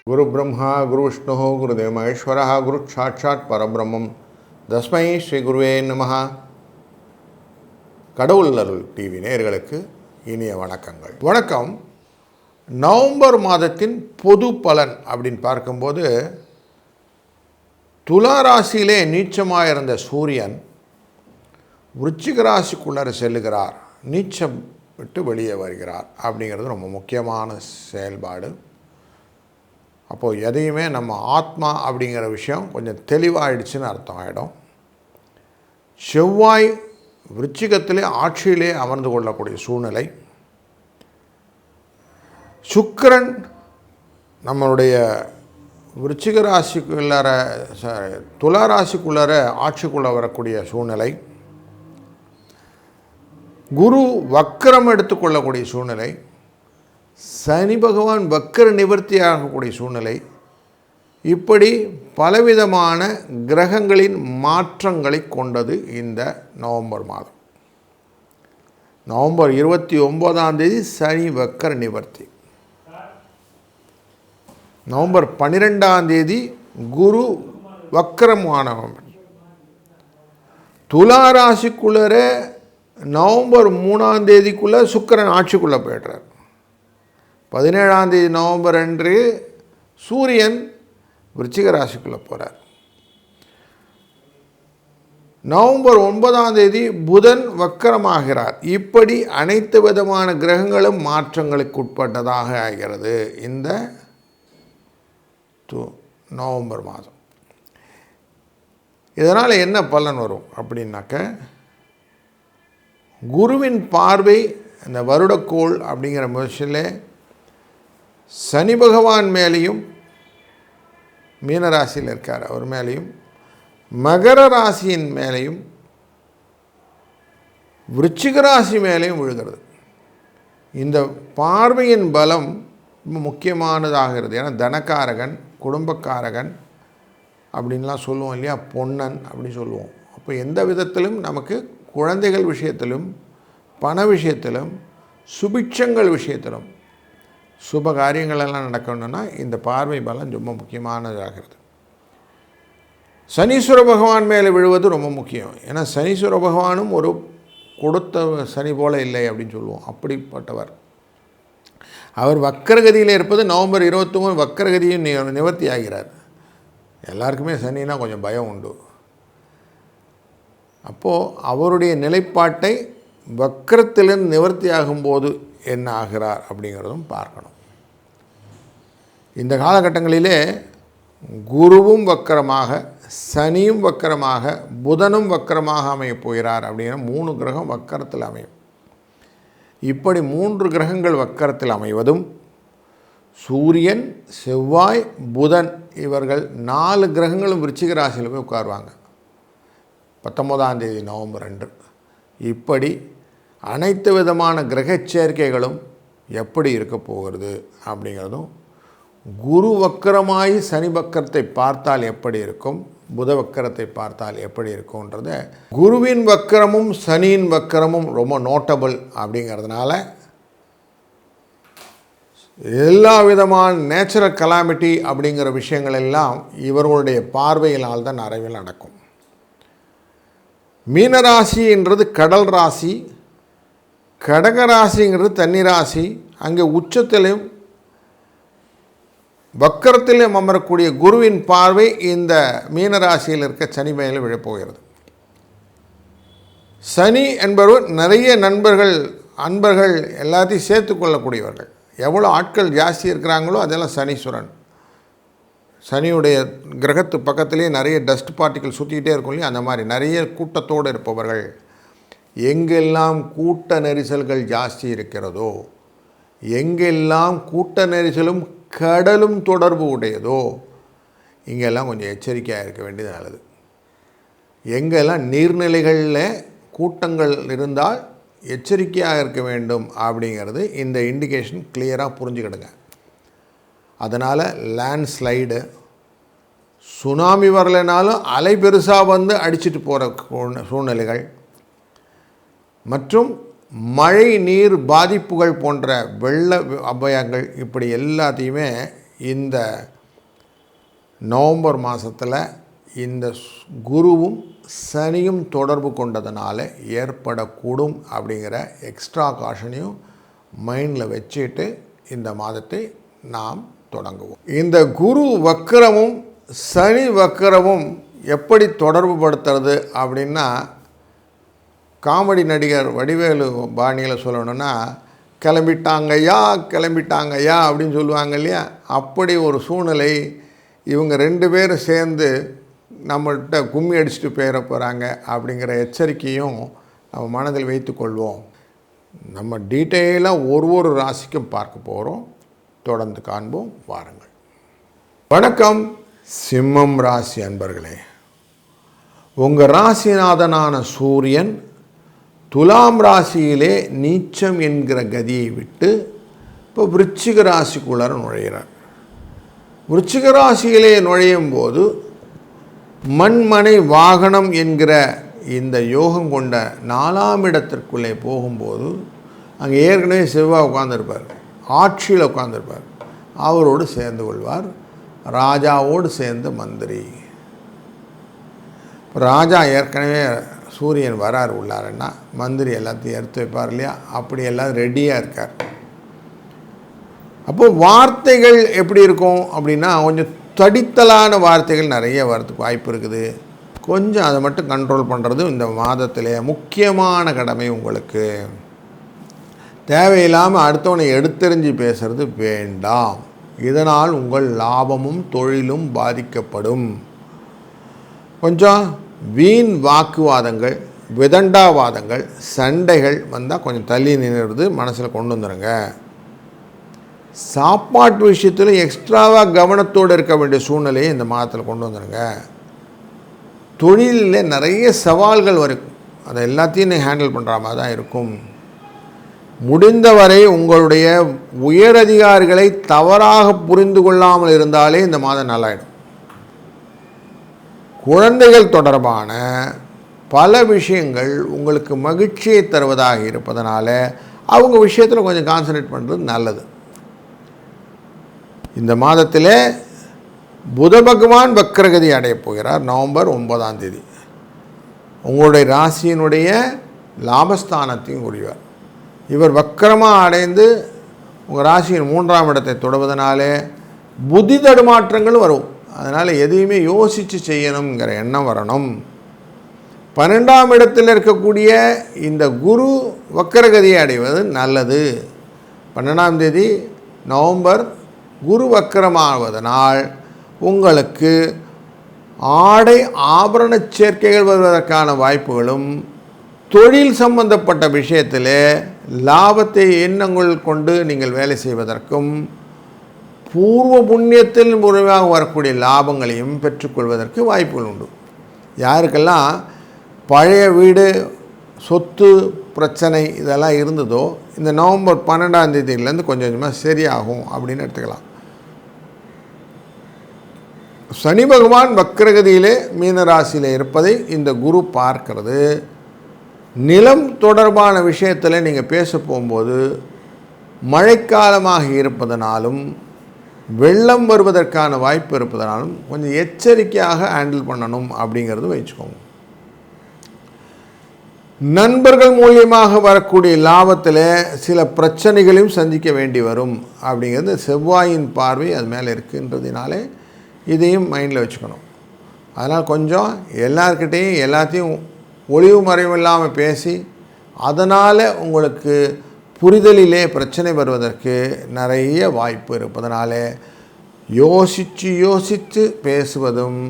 குரு பிரம்மா குரு விஷ்ணு குருதேவ மகேஸ்வர குரு சாட்சாத் பரபிரம்மம் தஸ்மை ஸ்ரீ குருவே நமஹ. கடவுள் அருள் டிவி நேயர்களுக்கு இனிய வணக்கங்கள். வணக்கம். நவம்பர் மாதத்தின் பொது பலன் அப்படின்னு பார்க்கும்போது, துலா ராசியிலே நீச்சமாக இருந்த சூரியன் விருச்சிக ராசிக்குள்ளே செல்லுகிறார், நீச்சம் விட்டு வெளியே வருகிறார். அப்படிங்கிறது ரொம்ப முக்கியமான செயல்பாடு. அப்போது எதையுமே நம்ம ஆத்மா அப்படிங்கிற விஷயம் கொஞ்சம் தெளிவாகிடுச்சுன்னு அர்த்தம் ஆகிடும். செவ்வாய் விருச்சிகத்திலே ஆட்சியிலே அமர்ந்து கொள்ளக்கூடிய சூழ்நிலை. சுக்கிரன் நம்மளுடைய விருச்சிக ராசிக்குள்ளார துலா ராசிக்குள்ளார ஆட்சிக்குள்ளே வரக்கூடிய சூழ்நிலை. குரு வக்கரம் எடுத்துக்கொள்ளக்கூடிய சூழ்நிலை. சனி பகவான் வக்கர நிவர்த்தி ஆகக்கூடிய சூழ்நிலை. இப்படி பலவிதமான கிரகங்களின் மாற்றங்களை கொண்டது இந்த நவம்பர் மாதம். நவம்பர் 29 சனி வக்கர நிவர்த்தி. நவம்பர் 12 குரு வக்கரமானவர். துலா ராசிக்குள்ளே நவம்பர் 3 சுக்கிரன் ஆட்சிக்குள்ளே போய்டுறார். 17 நவம்பர் அன்று சூரியன் விருச்சிக ராசிக்குள்ளே போகிறார். நவம்பர் 9 புதன் வக்கரமாகிறார். இப்படி அனைத்து விதமான கிரகங்களும் மாற்றங்களுக்கு உட்பட்டதாக ஆகிறது இந்த நவம்பர் மாதம். இதனால் என்ன பலன் வரும் அப்படின்னாக்க, குருவின் பார்வை இந்த வருடக்கோள் அப்படிங்கிற முயற்சியில் சனி பகவான் மேலேயும், மீனராசியில் இருக்கார் அவர் மேலேயும், மகர ராசியின் மேலேயும், விருச்சிக ராசி மேலேயும் விழுகிறது. இந்த பார்வையின் பலம் ரொம்ப முக்கியமானதாகிறது. ஏன்னா தனக்காரகன், குடும்பக்காரகன் அப்படின்லாம் சொல்லுவோம் இல்லையா, பொன்னன் அப்படின்னு சொல்லுவோம். அப்போ எந்த விதத்திலும் நமக்கு குழந்தைகள் விஷயத்திலும், பண விஷயத்திலும், சுபிட்சங்கள் விஷயத்திலும், சுப காரியங்களெல்லாம் நடக்கணும்னா இந்த பார்வை பலம் ரொம்ப முக்கியமானதாகிறது. சனீஸ்வர பகவான் மேலே விழுவது ரொம்ப முக்கியம். ஏன்னா சனீஸ்வர பகவானும் ஒரு கொடுத்த சனி போல இல்லை அப்படின்னு சொல்லுவோம். அப்படிப்பட்டவர். அவர் வக்கரகதியில் இருப்பது நவம்பர் 23 வக்கரகதியும் நிவர்த்தி ஆகிறார். எல்லாருக்குமே சனினா கொஞ்சம் பயம் உண்டு. அப்போது அவருடைய நிலைப்பாட்டை வக்கரத்திலிருந்து நிவர்த்தி ஆகும்போது என்ன ஆகிறார் அப்படிங்கிறதும் பார்க்கணும். இந்த காலகட்டங்களிலே குருவும் வக்கரமாக, சனியும் வக்கரமாக, புதனும் வக்கரமாக அமையப் போகிறார். அப்படின்னா 3 கிரகம் வக்கரத்தில் அமையும். இப்படி 3 கிரகங்கள் வக்கரத்தில் அமைவதும், சூரியன், செவ்வாய், புதன் இவர்கள் 4 கிரகங்களும் விருச்சிக ராசியில் போய் உட்காருவாங்க 19 நவம்பர் அன்று. இப்படி அனைத்து விதமான கிரக சேர்க்கைகளும் எப்படி இருக்க போகிறது அப்படிங்கிறதும், குரு வக்கரமாய் சனி வக்கரத்தை பார்த்தால் எப்படி இருக்கும், புத வக்கரத்தை பார்த்தால் எப்படி இருக்கும்ன்றத, குருவின் வக்கரமும் சனியின் வக்கரமும் ரொம்ப நோட்டபிள் அப்படிங்கிறதுனால எல்லா விதமான நேச்சுரல் கலாமிட்டி அப்படிங்கிற விஷயங்கள் எல்லாம் இவர்களுடைய பார்வையினால் தான் நிறைவில் நடக்கும். மீனராசின்றது கடல் ராசி, கடகராசிங்கிறது தண்ணி ராசி. அங்கே உச்சத்திலையும் வக்கரத்திலும் அமரக்கூடிய குருவின் பார்வை இந்த மீனராசியில் இருக்க சனி மேலே விழப்போகிறது. சனி என்பவர் நிறைய அன்பர்கள் எல்லாத்தையும் சேர்த்து கொள்ளக்கூடியவர்கள். எவ்வளோ ஆட்கள் ஜாஸ்தி இருக்கிறாங்களோ அதெல்லாம் சனீஸ்வரன். சனியுடைய கிரகத்து பக்கத்துலேயே நிறைய டஸ்ட் பார்ட்டிகள் சுற்றிக்கிட்டே இருக்கும் இல்லையா, அந்த மாதிரி நிறைய கூட்டத்தோடு இருப்பவர்கள். எங்கெல்லாம் கூட்ட நெரிசல்கள் ஜாஸ்தி இருக்கிறதோ, எங்கெல்லாம் கூட்ட நெரிசலும் கடலும் தொடர்பு உடையதோ, இங்கெல்லாம் கொஞ்சம் எச்சரிக்கையாக இருக்க வேண்டியது நல்லது. எங்கெல்லாம் நீர்நிலைகளில் கூட்டங்கள் இருந்தால் எச்சரிக்கையாக இருக்க வேண்டும் அப்படிங்கிறது இந்த இண்டிகேஷன் கிளியராக புரிஞ்சுக்கிடுங்க. அதனால் லேண்ட்ஸ்லைடு, சுனாமி வரலைனாலும் அலை பெருசாக வந்து அடிச்சிட்டு போகிற சூழ்நிலைகள் மற்றும் மழை நீர் பாதிப்புகள் போன்ற வெள்ள அபாயங்கள், இப்படி எல்லாத்தையுமே இந்த நவம்பர் மாதத்தில் இந்த குருவும் சனியும் தொடர்பு கொண்டதுனால ஏற்படக்கூடும் அப்படிங்கிற எக்ஸ்ட்ரா காஷனையும் மைண்டில் வச்சுட்டு இந்த மாதத்தை நாம் தொடங்குவோம். இந்த குரு வக்கரமும் சனி வக்கரமும் எப்படி தொடர்பு படுத்துறது அப்படின்னா, காமெடி நடிகர் வடிவேலு பாணியில் சொல்லணுன்னா, கிளம்பிட்டாங்கய்யா கிளம்பிட்டாங்கய்யா அப்படின்னு சொல்லுவாங்க இல்லையா, அப்படி ஒரு சூழ்நிலை. இவங்க 2 பேரும் சேர்ந்து நம்மள்கிட்ட கும்மி அடிச்சுட்டு போயிட போகிறாங்க அப்படிங்கிற எச்சரிக்கையும் நம்ம மனதில் வைத்து கொள்வோம். நம்ம டீட்டெயிலாக ஒரு ராசிக்கும் பார்க்க போகிறோம். தொடர்ந்து காண்போம், வாருங்கள். வணக்கம் சிம்மம் ராசி அன்பர்களே. உங்கள் ராசிநாதனான சூரியன் துலாம் ராசியிலே நீச்சம் என்கிற கதியை விட்டு இப்போ விருச்சிக ராசிக்குள்ளார நுழைகிறார். விருச்சிக ராசியிலே நுழையும் போது மண்மனை வாகனம் என்கிற இந்த யோகம் கொண்ட 4ஆம் இடத்திற்குள்ளே போகும்போது அங்கே ஏற்கனவே செவ்வாய் உட்கார்ந்துருப்பார், ஆட்சியில் உட்கார்ந்துருப்பார். அவரோடு சேர்ந்து கொள்வார். ராஜாவோடு சேர்ந்து மந்திரி. இப்போ ராஜா ஏற்கனவே சூரியன் வரார் உள்ளாருன்னா மந்திரி எல்லாத்தையும் எடுத்து வைப்பார் இல்லையா, அப்படி எல்லாம் ரெடியாக இருக்கார். அப்போது வார்த்தைகள் எப்படி இருக்கும் அப்படின்னா, கொஞ்சம் தடித்தலான வார்த்தைகள் நிறைய வரதுக்கு வாய்ப்பு இருக்குது. கொஞ்சம் அதை மட்டும் கண்ட்ரோல் பண்ணுறது இந்த மாதத்திலே முக்கியமான கடமை உங்களுக்கு. தேவையில்லாமல் அடுத்தவனை எடுத்தெறிஞ்சு பேசுறது வேண்டாம். இதனால் உங்கள் லாபமும் தொழிலும் பாதிக்கப்படும். கொஞ்சம் வீண் வாக்குவாதங்கள், விதண்டாவாதங்கள், சண்டைகள் வந்தால் கொஞ்சம் தள்ளி நின்றுறது மனசில் கொண்டு வந்துடுங்க. சாப்பாட்டு விஷயத்தில் எக்ஸ்ட்ராவாக கவனத்தோடு இருக்க வேண்டிய சூழ்நிலையை இந்த மாதத்தில் கொண்டு வந்துடுங்க. தொழிலில் நிறைய சவால்கள் வரும், அதை எல்லாத்தையும் நீங்கள் ஹேண்டில் பண்ணுற மாதிரி தான் இருக்கும். முடிந்தவரை உங்களுடைய உயரதிகாரிகளை தவறாக புரிந்து கொள்ளாமல் இருந்தாலே இந்த மாதம் நல்லாயிடும். குழந்தைகள் தொடர்பான பல விஷயங்கள் உங்களுக்கு மகிழ்ச்சியை தருவதாக இருப்பதனால அவங்க விஷயத்தில் கொஞ்சம் கான்சன்ட்ரேட் பண்ணுறது நல்லது. இந்த மாதத்தில் புத பகவான் வக்ரகதி அடையப் போகிறார். நவம்பர் 9ஆம் தேதி உங்களுடைய ராசியினுடைய லாபஸ்தானத்தையும் குறிவார். இவர் வக்கரமாக அடைந்து உங்கள் ராசியின் 3ஆம் இடத்தை தொடுவதனாலே புத்தி தடுமாற்றங்கள் வரும். அதனால் எதையுமே யோசித்து செய்யணுங்கிற எண்ணம் வரணும். 12ஆம் இடத்தில் இருக்கக்கூடிய இந்த குரு வக்கரகதியை அடைவது நல்லது. 12ஆம் தேதி நவம்பர் குரு வக்கரமாவதனால் உங்களுக்கு ஆடை ஆபரண சேர்க்கைகள் வருவதற்கான வாய்ப்புகளும், தொழில் சம்பந்தப்பட்ட விஷயத்தில் லாபத்தை எண்ணங்கள் கொண்டு நீங்கள் வேலை செய்வதற்கும், பூர்வ புண்ணியத்தில் முறையாக வரக்கூடிய லாபங்களையும் பெற்றுக்கொள்வதற்கு வாய்ப்புகள் உண்டு. யாருக்கெல்லாம் பழைய வீடு, சொத்து பிரச்சனை இதெல்லாம் இருந்ததோ இந்த நவம்பர் 12ஆம் தேதியிலேருந்து கொஞ்சம் கொஞ்சமாக சரியாகும் அப்படின்னு எடுத்துக்கலாம். சனி பகவான் வக்ரகதியிலே மீனராசியில் இருப்பதை இந்த குரு பார்க்கிறது. நிலம் தொடர்பான விஷயத்தில் நீங்கள் பேச போகும்போது மழைக்காலமாக இருப்பதனாலும் வெள்ளம் வருவதற்கான வாய்ப்பு இருப்பதனாலும் கொஞ்சம் எச்சரிக்கையாக ஹேண்டில் பண்ணணும் அப்படிங்கிறது வச்சுக்கோங்க. நண்பர்கள் மூலியமாக வரக்கூடிய லாபத்தில் சில பிரச்சனைகளையும் சந்திக்க வேண்டி வரும் அப்படிங்கிறது செவ்வாயின் பார்வை அது மேலே இருக்குன்றதுனாலே இதையும் மைண்டில் வச்சுக்கணும். அதனால் கொஞ்சம் எல்லார்கிட்டையும் எல்லாத்தையும் ஒளிவு மறைவில்லாமல் பேசி அதனால் உங்களுக்கு புரிதலிலே பிரச்சனை வருவதற்கு நிறைய வாய்ப்பு இருப்பதனால யோசித்து பேசுவதும்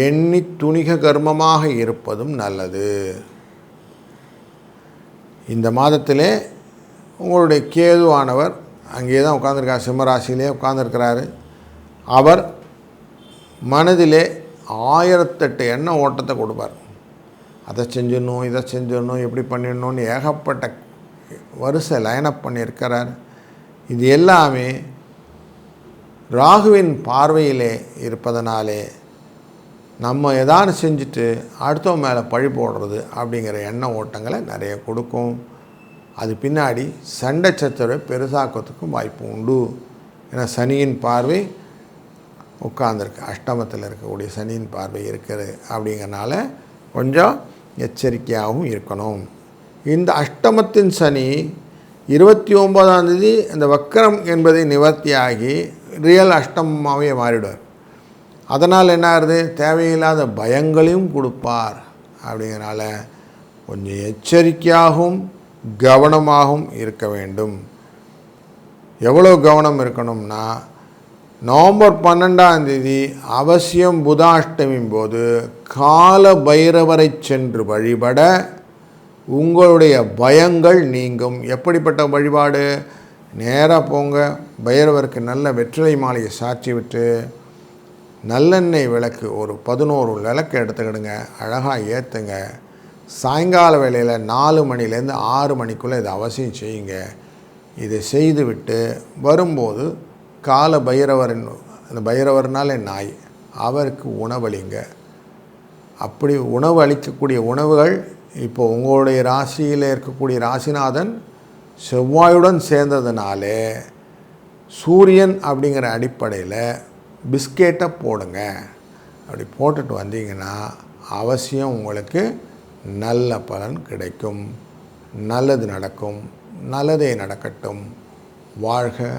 எண்ணி துணிக கர்மமாக இருப்பதும் நல்லது. இந்த மாதத்திலே உங்களுடைய கேதுவானவர் அங்கே தான் உட்கார்ந்துருக்கார், சிம்மராசியிலே உட்கார்ந்துருக்கிறாரு. அவர் மனதிலே 1008 எண்ண ஓட்டத்தை கொடுப்பார். அதை செஞ்சிடணும், இதை செஞ்சிடணும், எப்படி பண்ணிடணும்னு ஏகப்பட்ட வரிசை லைனப் பண்ணியிருக்கிறார். இது எல்லாமே ராகுவின் பார்வையிலே இருப்பதனாலே நம்ம எதாவது செஞ்சுட்டு அடுத்தவங்க மேலே பழி போடுறது அப்படிங்கிற எண்ண ஓட்டங்களை நிறைய கொடுக்கும். அது பின்னாடி சண்டை சச்சரவை பெருசாக்கிறதுக்கும் வாய்ப்பு உண்டு. ஏன்னா சனியின் பார்வை உட்கார்ந்துருக்கு. அஷ்டமத்தில் இருக்கக்கூடிய சனியின் பார்வை இருக்குது. அப்படிங்கிறனால கொஞ்சம் எச்சரிக்கையாகவும் இருக்கணும். இந்த அஷ்டமத்தின் சனி 29ஆம் தேதி இந்த வக்கரம் என்பதை நிவர்த்தியாகி ரியல் அஷ்டமமாகவே மாறிடுவார். அதனால் என்ன ஆகுது, தேவையில்லாத பயங்களையும் கொடுப்பார். அப்படிங்கிறனால கொஞ்சம் எச்சரிக்கையாகவும் கவனமாகவும் இருக்க வேண்டும். எவ்வளோ கவனம் இருக்கணும்னா, நவம்பர் 12ஆம் தேதி அவசியம் புதாஷ்டமியின் போது கால பைரவரை சென்று வழிபட உங்களுடைய பயங்கள் நீங்கும். எப்படிப்பட்ட வழிபாடு? நேராக போங்க, பைரவருக்கு நல்ல வெற்றிலை மாலையை சாட்சி விட்டு நல்லெண்ணெய் விளக்கு ஒரு 11 விளக்கு எடுத்துக்கிடுங்க, அழகாக ஏற்றுங்க. சாயங்கால வேளையில் 4 மணிலேருந்து 6 மணிக்குள்ளே இதை அவசியம் செய்யுங்க. இதை செய்துவிட்டு வரும்போது கால பைரவரின், அந்த பைரவர்னாலே நாய், அவருக்கு உணவளிங்க. அப்படி உணவு அளிக்கக்கூடிய உணவுகள் இப்போது உங்களுடைய ராசியில் இருக்கக்கூடிய ராசிநாதன் செவ்வாயுடன் சேர்ந்ததுனாலே சூரியன் அப்படிங்கிற அடிப்படையில் பிஸ்கெட்டை போடுங்க. அப்படி போட்டுட்டு வந்தீங்கன்னா அவசியம் உங்களுக்கு நல்ல பலன் கிடைக்கும். நல்லது நடக்கும். நல்லதே நடக்கட்டும். வாழ்க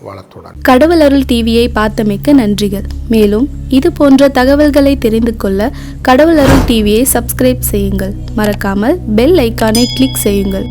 வளத்துடன். கடவுள் அருள் டிவியை பார்த்தமைக்கு நன்றிகள். மேலும் இது போன்ற தகவல்களை தெரிந்து கொள்ள கடவுள் அருள் டிவியை சப்ஸ்கிரைப் செய்யுங்கள். மறக்காமல் பெல் ஐக்கானை கிளிக் செய்யுங்கள்.